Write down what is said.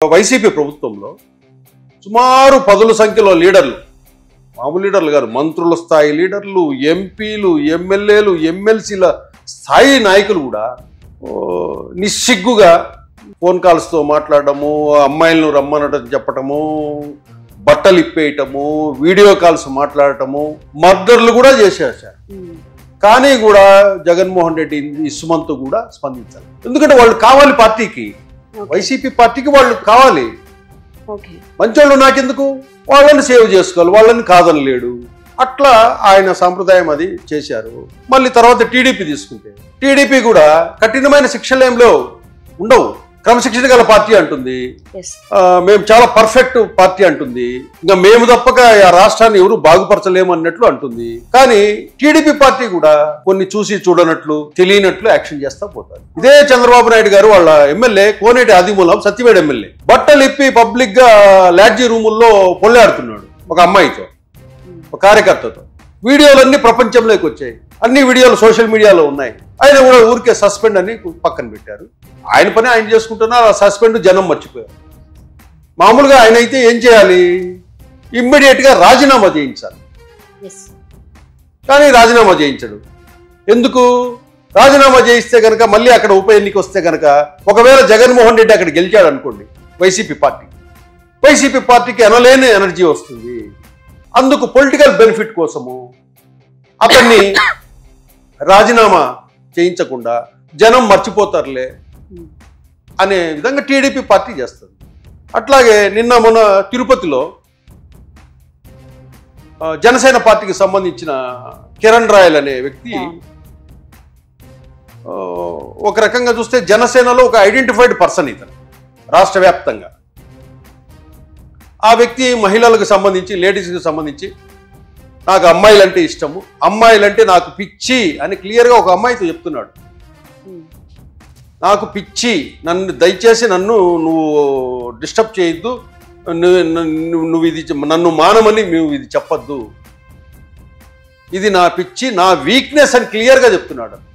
YCP ప్రభుత్వంలో సుమారు పదుల సంఖ్యలో లీడర్లు, మామూలు లీడర్లు గారు, మంత్రుల స్థాయి లీడర్లు, ఎంపీలు, ఎమ్మెల్యేలు, ఎమ్మెల్సీల స్థాయి నాయకులు కూడా నిస్సిగ్గుగా ఫోన్ కాల్స్తో మాట్లాడటము, అమ్మాయిలను రమ్మనడం చెప్పటము, బట్టలు ఇప్పేయటము, వీడియో కాల్స్ మాట్లాడటము, మర్డర్లు కూడా చేసేసారు. కానీ కూడా జగన్మోహన్ రెడ్డి ఇసుమంతు కూడా స్పందించాలి. ఎందుకంటే వాళ్ళు కావాలి పార్టీకి, వైసీపీ పార్టీకి వాళ్ళు కావాలి. మంచోళ్ళు నాకెందుకు, వాళ్ళని సేవ్ చేసుకోవాలి, వాళ్ళని కాదనలేడు. అట్లా ఆయన సాంప్రదాయం అది చేశారు. మళ్ళీ తర్వాత టీడీపీ తీసుకుంటే టీడీపీ కూడా కఠినమైన శిక్షలు ఏంలో ఉండవు, క్రమశిక్షణ గల పార్టీ అంటుంది, మేము చాలా పర్ఫెక్ట్ పార్టీ అంటుంది, ఇంకా మేము తప్పక ఆ రాష్ట్రాన్ని ఎవరు బాగుపరచలేము అన్నట్లు అంటుంది. కానీ టీడీపీ పార్టీ కూడా కొన్ని చూసి చూడనట్లు తెలియనట్లు యాక్షన్ చేస్తా పోతారు. ఇదే చంద్రబాబు నాయుడు గారు వాళ్ళ ఎమ్మెల్యే కోనేటి ఆదిమూలం సత్యవేడు ఎమ్మెల్యే బట్టలు ఇప్పి పబ్లిక్ గా లాడ్జీ రూముల్లో పొల్లాడుతున్నాడు ఒక అమ్మాయితో, ఒక కార్యకర్తతో. వీడియోలన్నీ ప్రపంచంలోకి వచ్చాయి, అన్ని వీడియోలు సోషల్ మీడియాలో ఉన్నాయి. ఆయన కూడా ఊరికే సస్పెండ్ అని పక్కన పెట్టారు. ఆయన పని ఆయన చేసుకుంటున్నారు, ఆ సస్పెండ్ జనం మర్చిపోయారు. మామూలుగా ఆయన అయితే ఏం చేయాలి, ఇమ్మీడియట్ గా రాజీనామా చేయించాలి. కానీ రాజీనామా చేయించడు. ఎందుకు? రాజీనామా చేయిస్తే కనుక మళ్ళీ అక్కడ ఉప ఎన్నిక వస్తే కనుక ఒకవేళ జగన్మోహన్ రెడ్డి అక్కడ గెలిచాడు అనుకోండి, వైసీపీ పార్టీకి ఎనలేని ఎనర్జీ వస్తుంది. అందుకు పొలిటికల్ బెనిఫిట్ కోసము అతన్ని రాజీనామా చేయించకుండా జనం మర్చిపోతారులే అనే విధంగా టీడీపీ పార్టీ చేస్తుంది. అట్లాగే మొన్న తిరుపతిలో జనసేన పార్టీకి సంబంధించిన కిరణ్ రాయల్ అనే వ్యక్తి ఒక రకంగా చూస్తే జనసేనలో ఒక ఐడెంటిఫైడ్ పర్సన్ ఇతను రాష్ట్ర వ్యాప్తంగా. ఆ వ్యక్తి మహిళలకు సంబంధించి, లేడీస్కి సంబంధించి నాకు అమ్మాయిలంటే ఇష్టము, అమ్మాయిలంటే నాకు పిచ్చి అని క్లియర్గా ఒక అమ్మాయితో చెప్తున్నాడు. నాకు పిచ్చి, దయచేసి నన్ను నువ్వు డిస్టర్బ్ చేయొద్దు, నువ్వు ఇది నన్ను మానమని నువ్వు ఇది చెప్పొద్దు, ఇది నా పిచ్చి, నా వీక్నెస్ అని క్లియర్గా చెప్తున్నాడు.